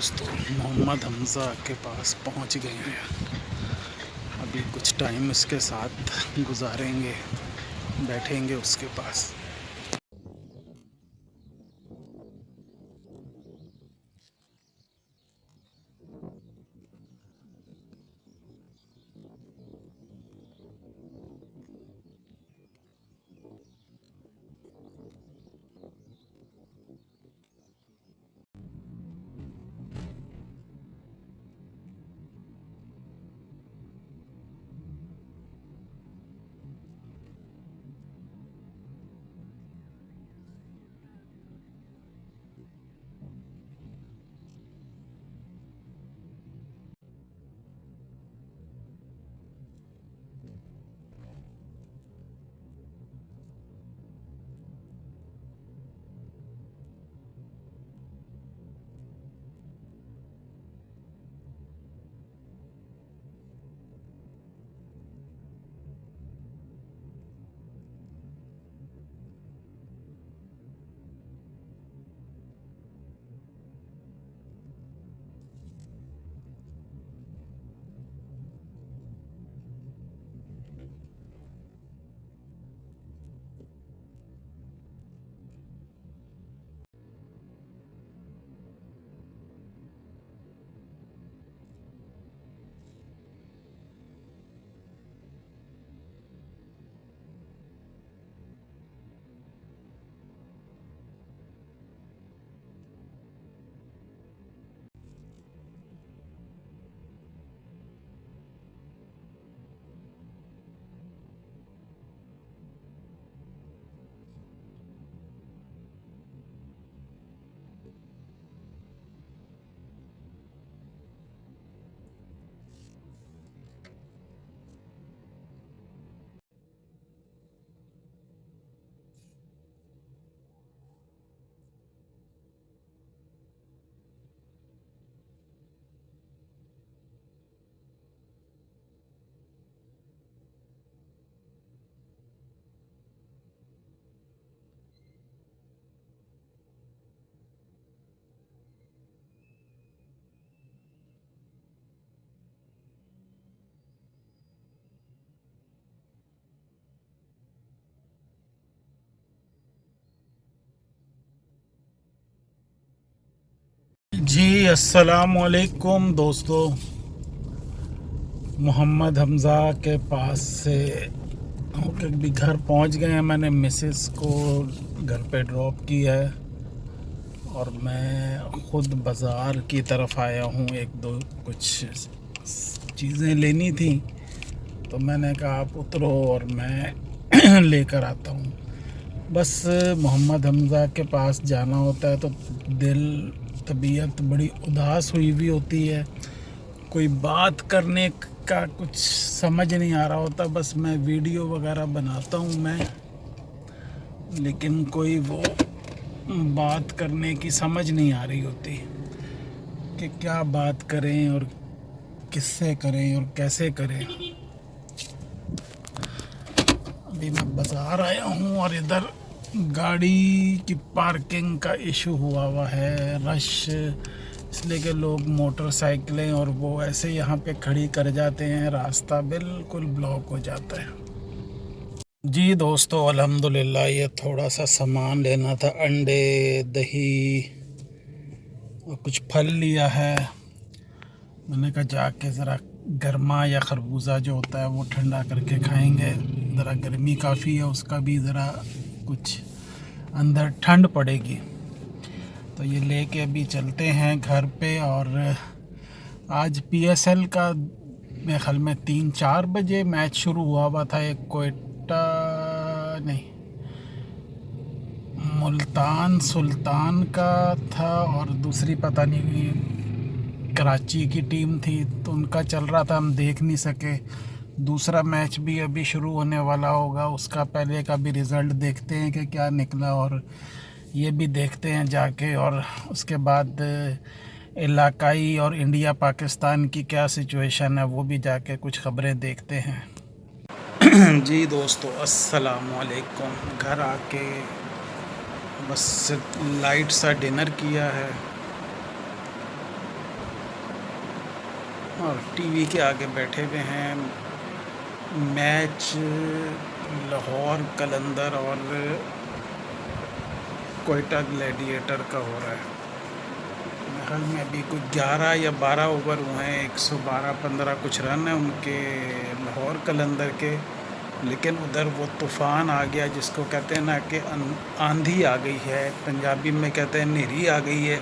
دوستو محمد حمزہ کے پاس پہنچ گئے ہیں. ابھی کچھ ٹائم اس کے ساتھ گزاریں گے, بیٹھیں گے اس کے پاس. جی السلام علیکم دوستو. محمد حمزہ کے پاس سے بھی گھر پہنچ گئے ہیں. میں نے مسز کو گھر پہ ڈراپ کیا ہے اور میں خود بازار کی طرف آیا ہوں. ایک دو کچھ چیزیں لینی تھیں تو میں نے کہا آپ اترو اور میں لے کر آتا ہوں. بس محمد حمزہ کے پاس جانا ہوتا ہے تو طبیعت بڑی اداس ہوئی ہوتی ہے. کوئی بات کرنے کا کچھ سمجھ نہیں آ رہا ہوتا. بس میں ویڈیو وغیرہ بناتا ہوں میں, لیکن کوئی وہ بات کرنے کی سمجھ نہیں آ رہی ہوتی کہ کیا بات کریں اور کس سے کریں اور کیسے کریں. ابھی میں بازار آیا ہوں اور ادھر گاڑی کی پارکنگ کا ایشو ہوا ہے. رش اس لیے کہ لوگ موٹر سائیکلیں اور وہ ایسے یہاں پہ کھڑی کر جاتے ہیں, راستہ بالکل بلاک ہو جاتا ہے. جی دوستو الحمدللہ یہ تھوڑا سا سامان لینا تھا, انڈے, دہی اور کچھ پھل لیا ہے. میں نے کہا جا کے ذرا گرما یا خربوزہ جو ہوتا ہے وہ ٹھنڈا کر کے کھائیں گے. ذرا گرمی کافی ہے, اس کا بھی ذرا کچھ اندر ٹھنڈ پڑے گی. تو یہ لے کے ابھی چلتے ہیں گھر پہ. اور آج پی ایس ایل کا میرے خیال میں 3-4 بجے میچ شروع ہوا تھا. ایک کوئٹہ نہیں ملتان سلطان کا تھا اور دوسری پتہ نہیں کراچی کی ٹیم تھی, تو ان کا چل رہا تھا, ہم دیکھ نہیں سکے. دوسرا میچ بھی ابھی شروع ہونے والا ہوگا, اس کا پہلے کا بھی رزلٹ دیکھتے ہیں کہ کیا نکلا, اور یہ بھی دیکھتے ہیں جا کے. اور اس کے بعد علاقائی اور انڈیا پاکستان کی کیا سچویشن ہے وہ بھی جا کے کچھ خبریں دیکھتے ہیں. جی دوستو السلام علیکم. گھر آ کے بس لائٹ سا ڈنر کیا ہے اور ٹی وی کے آگے بیٹھے ہوئے ہیں. میچ لاہور قلندر اور کوئٹہ گلیڈیٹر کا ہو رہا ہے. میرے خیال میں ابھی کچھ 11 یا 12 اوور ہوئے ہیں. 112-15 کچھ رن ہیں ان کے لاہور قلندر کے. لیکن ادھر وہ طوفان آ گیا جس کو کہتے ہیں نا کہ آندھی آ گئی ہے. پنجابی میں کہتے ہیں نہری آ گئی ہے.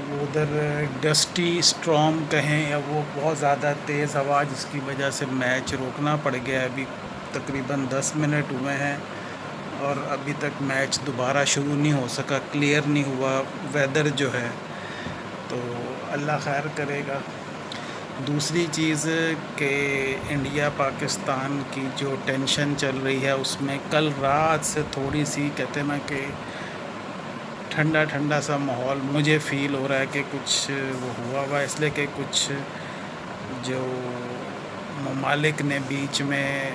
وہ ادھر ڈسٹی اسٹرام کہیں یا وہ بہت زیادہ تیز ہوا جس کی وجہ سے میچ روکنا پڑ گیا. ابھی تقریباً 10 منٹ ہوئے ہیں اور ابھی تک میچ دوبارہ شروع نہیں ہو سکا. کلیئر نہیں ہوا ویدر جو ہے. تو اللہ خیر کرے گا. دوسری چیز کہ انڈیا پاکستان کی جو ٹینشن چل رہی ہے اس میں کل رات سے تھوڑی سی کہتے ہیں نا کہ ٹھنڈا ٹھنڈا سا ماحول مجھے فیل ہو رہا ہے کہ کچھ وہ ہوا اس لیے کہ کچھ جو ممالک نے بیچ میں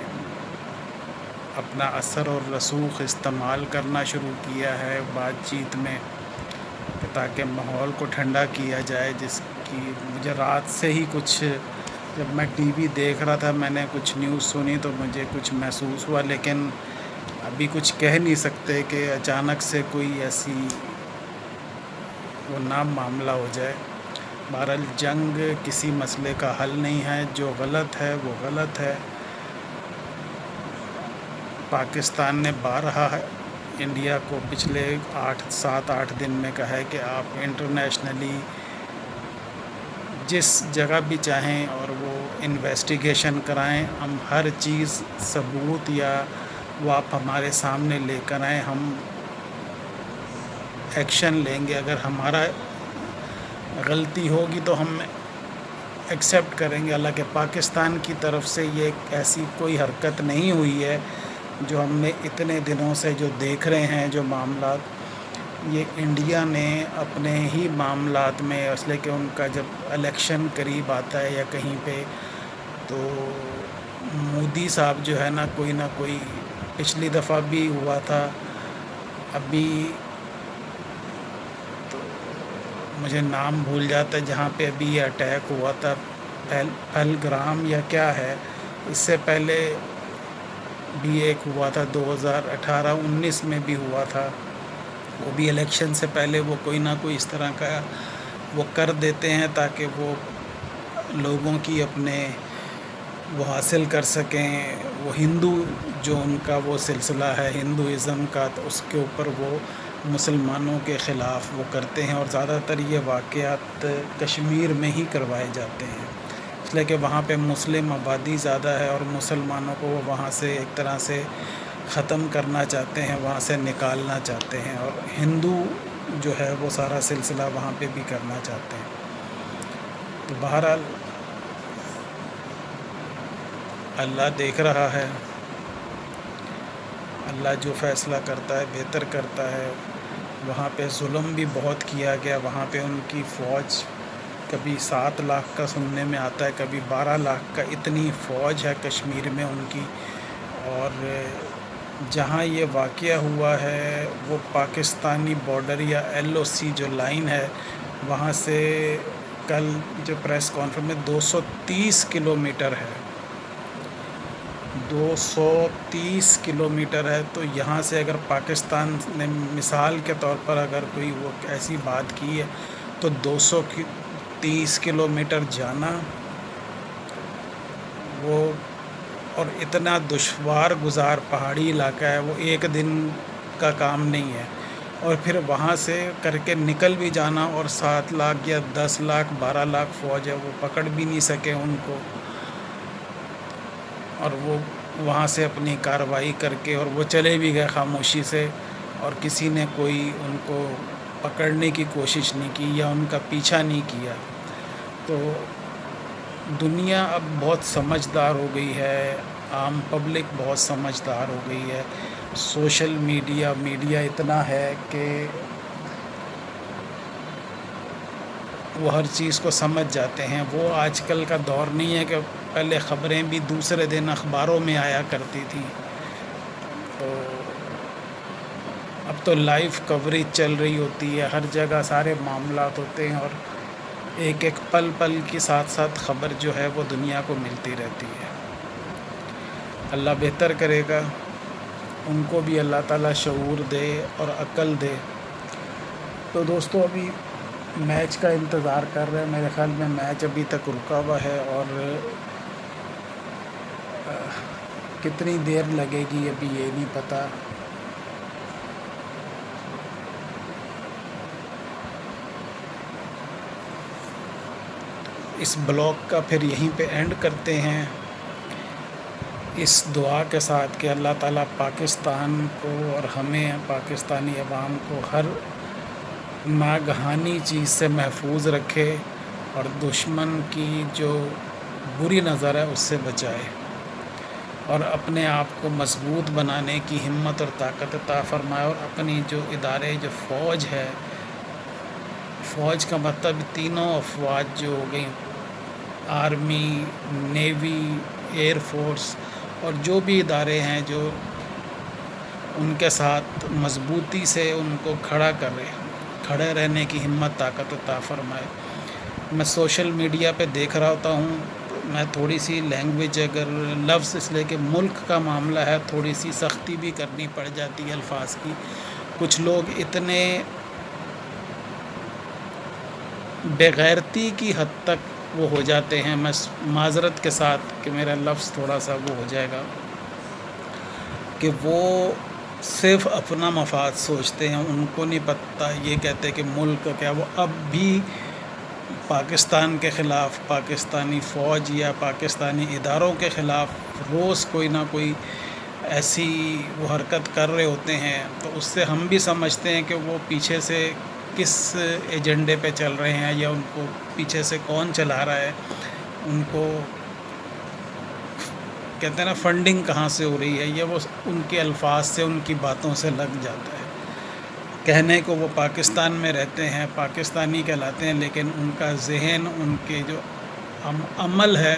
اپنا اثر اور رسوخ استعمال کرنا شروع کیا ہے بات چیت میں تاکہ ماحول کو ٹھنڈا کیا جائے. جس کی مجھے رات سے ہی کچھ جب میں ٹی وی دیکھ رہا تھا میں نے کچھ نیوز سنی تو مجھے کچھ محسوس ہوا. لیکن ابھی کچھ کہہ نہیں سکتے کہ اچانک سے کوئی ایسی وہ نام معاملہ ہو جائے. بہرحال جنگ کسی مسئلے کا حل نہیں ہے. جو غلط ہے وہ غلط ہے. پاکستان نے بارہا انڈیا کو پچھلے 7-8 دن میں کہا ہے کہ آپ انٹرنیشنلی جس جگہ بھی چاہیں اور وہ انویسٹیگیشن کرائیں. ہم ہر چیز ثبوت یا وہ آپ ہمارے سامنے لے کر آئیں. ہم ایکشن لیں گے. اگر ہمارا غلطی ہوگی تو ہم ایکسیپٹ کریں گے. حالانکہ پاکستان کی طرف سے یہ ایسی کوئی حرکت نہیں ہوئی ہے جو ہم نے اتنے دنوں سے جو دیکھ رہے ہیں جو معاملات. یہ انڈیا نے اپنے ہی معاملات میں اس لیے کہ ان کا جب الیکشن قریب آتا ہے یا کہیں پہ تو مودی صاحب جو ہے نا کوئی پچھلی دفعہ بھی ہوا تھا. ابھی تو مجھے نام بھول جاتا ہے جہاں پہ ابھی یہ اٹیک ہوا تھا پہلگرام یا کیا ہے. اس سے پہلے بھی ایک ہوا تھا 2018-19 میں بھی ہوا تھا. وہ بھی الیکشن سے پہلے وہ کوئی نہ کوئی اس طرح کا وہ کر دیتے ہیں تاکہ وہ لوگوں کی اپنے وہ حاصل کر سکیں. وہ ہندو جو ان کا وہ سلسلہ ہے ہندوازم کا تو اس کے اوپر وہ مسلمانوں کے خلاف وہ کرتے ہیں. اور زیادہ تر یہ واقعات کشمیر میں ہی کروائے جاتے ہیں اس لیے کہ وہاں پہ مسلم آبادی زیادہ ہے اور مسلمانوں کو وہ وہاں سے ایک طرح سے ختم کرنا چاہتے ہیں وہاں سے نکالنا چاہتے ہیں. اور ہندو جو ہے وہ سارا سلسلہ وہاں پہ بھی کرنا چاہتے ہیں. تو بہرحال اللہ دیکھ رہا ہے. اللہ جو فیصلہ کرتا ہے بہتر کرتا ہے. وہاں پہ ظلم بھی بہت کیا گیا. وہاں پہ ان کی فوج کبھی 7 لاکھ کا سننے میں آتا ہے کبھی 12 لاکھ کا. اتنی فوج ہے کشمیر میں ان کی. اور جہاں یہ واقعہ ہوا ہے وہ پاکستانی بارڈر یا LOC جو لائن ہے وہاں سے کل جو پریس کانفرنس میں 230 کلومیٹر ہے. 230 کلومیٹر ہے. تو یہاں سے اگر پاکستان نے مثال کے طور پر اگر کوئی وہ ایسی بات کی ہے تو 230 کلومیٹر جانا وہ اور اتنا دشوار گزار پہاڑی علاقہ ہے وہ ایک دن کا کام نہیں ہے. اور پھر وہاں سے کر کے نکل بھی جانا اور 7 لاکھ یا 10 لاکھ 12 لاکھ فوج ہے وہ پکڑ بھی نہیں سکے ان کو. اور وہ وہاں سے اپنی کارروائی کر کے اور وہ چلے بھی گئے خاموشی سے. اور کسی نے کوئی ان کو پکڑنے کی کوشش نہیں کی یا ان کا پیچھا نہیں کیا. تو دنیا اب بہت سمجھدار ہو گئی ہے. عام پبلک بہت سمجھدار ہو گئی ہے. سوشل میڈیا اتنا ہے کہ وہ ہر چیز کو سمجھ جاتے ہیں. وہ آج کل کا دور نہیں ہے کہ پہلے خبریں بھی دوسرے دن اخباروں میں آیا کرتی تھیں. تو اب تو لائیو کوریج چل رہی ہوتی ہے. ہر جگہ سارے معاملات ہوتے ہیں. اور ایک ایک پل پل کی ساتھ ساتھ خبر جو ہے وہ دنیا کو ملتی رہتی ہے۔ اللہ بہتر کرے گا، ان کو بھی اللہ تعالیٰ شعور دے اور عقل دے۔ تو دوستو ابھی میچ کا انتظار کر رہے ہیں، میرے خیال میں میچ ابھی تک رکا ہوا ہے، اور کتنی دیر لگے گی ابھی یہ نہیں پتہ۔ اس بلاگ کا پھر یہیں پہ اینڈ کرتے ہیں، اس دعا کے ساتھ کہ اللہ تعالیٰ پاکستان کو اور ہمیں پاکستانی عوام کو ہر ناگہانی چیز سے محفوظ رکھے، اور دشمن کی جو بری نظر ہے اس سے بچائے، اور اپنے آپ کو مضبوط بنانے کی ہمت اور طاقت عطا فرمائے، اور اپنی جو ادارے جو فوج ہے، فوج کا مطلب تینوں افواج جو ہو گئیں، آرمی، نیوی، ایئر فورس، اور جو بھی ادارے ہیں جو ان کے ساتھ مضبوطی سے ان کو کھڑے رہنے کی ہمت طاقت عطا فرمائے۔ میں سوشل میڈیا پہ دیکھ رہا ہوتا ہوں، میں تھوڑی سی لینگویج اگر لفظ اس لیے کہ ملک کا معاملہ ہے تھوڑی سی سختی بھی کرنی پڑ جاتی ہے الفاظ کی۔ کچھ لوگ اتنے بے غیرتی کی حد تک وہ ہو جاتے ہیں، میں معذرت کے ساتھ کہ میرا لفظ تھوڑا سا وہ ہو جائے گا، کہ وہ صرف اپنا مفاد سوچتے ہیں، ان کو نہیں پتہ، یہ کہتے کہ ملک کیا، وہ اب بھی پاکستان کے خلاف، پاکستانی فوج یا پاکستانی اداروں کے خلاف روز کوئی نہ کوئی ایسی وہ حرکت کر رہے ہوتے ہیں، تو اس سے ہم بھی سمجھتے ہیں کہ وہ پیچھے سے کس ایجنڈے پہ چل رہے ہیں، یا ان کو پیچھے سے کون چلا رہا ہے، ان کو کہتے ہیں نا فنڈنگ کہاں سے ہو رہی ہے، یہ وہ ان کے الفاظ سے، ان کی باتوں سے لگ جاتا ہے۔ کہنے کو وہ پاکستان میں رہتے ہیں، پاکستانی کہلاتے ہیں، لیکن ان کا ذہن، ان کے جو عمل ہے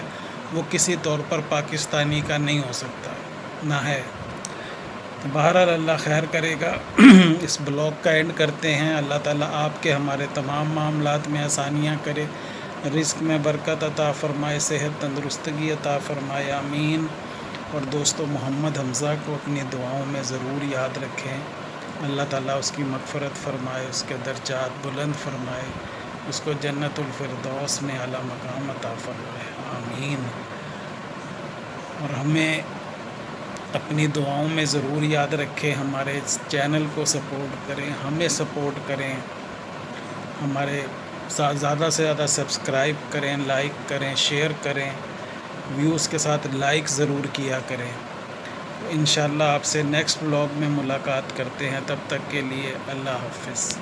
وہ کسی طور پر پاکستانی کا نہیں ہو سکتا، نہ ہے۔ بہرحال اللہ خیر کرے گا۔ اس بلاگ کا اینڈ کرتے ہیں۔ اللہ تعالیٰ آپ کے ہمارے تمام معاملات میں آسانیاں کرے، رزق میں برکت عطا فرمائے، صحت تندرستگی عطا فرمائے، آمین۔ اور دوستو محمد حمزہ کو اپنی دعاؤں میں ضرور یاد رکھیں، اللہ تعالیٰ اس کی مغفرت فرمائے، اس کے درجات بلند فرمائے، اس کو جنت الفردوس میں اعلیٰ مقام عطا فرمائے، آمین۔ اور ہمیں اپنی دعاؤں میں ضرور یاد رکھیں، ہمارے چینل کو سپورٹ کریں، ہمیں سپورٹ کریں، ہمارے ساتھ زیادہ سے زیادہ سبسکرائب کریں، لائک کریں، شیئر کریں، ویوز کے ساتھ لائک ضرور کیا کریں۔ انشاءاللہ آپ سے نیکسٹ بلاگ میں ملاقات کرتے ہیں، تب تک کے لیے اللہ حافظ۔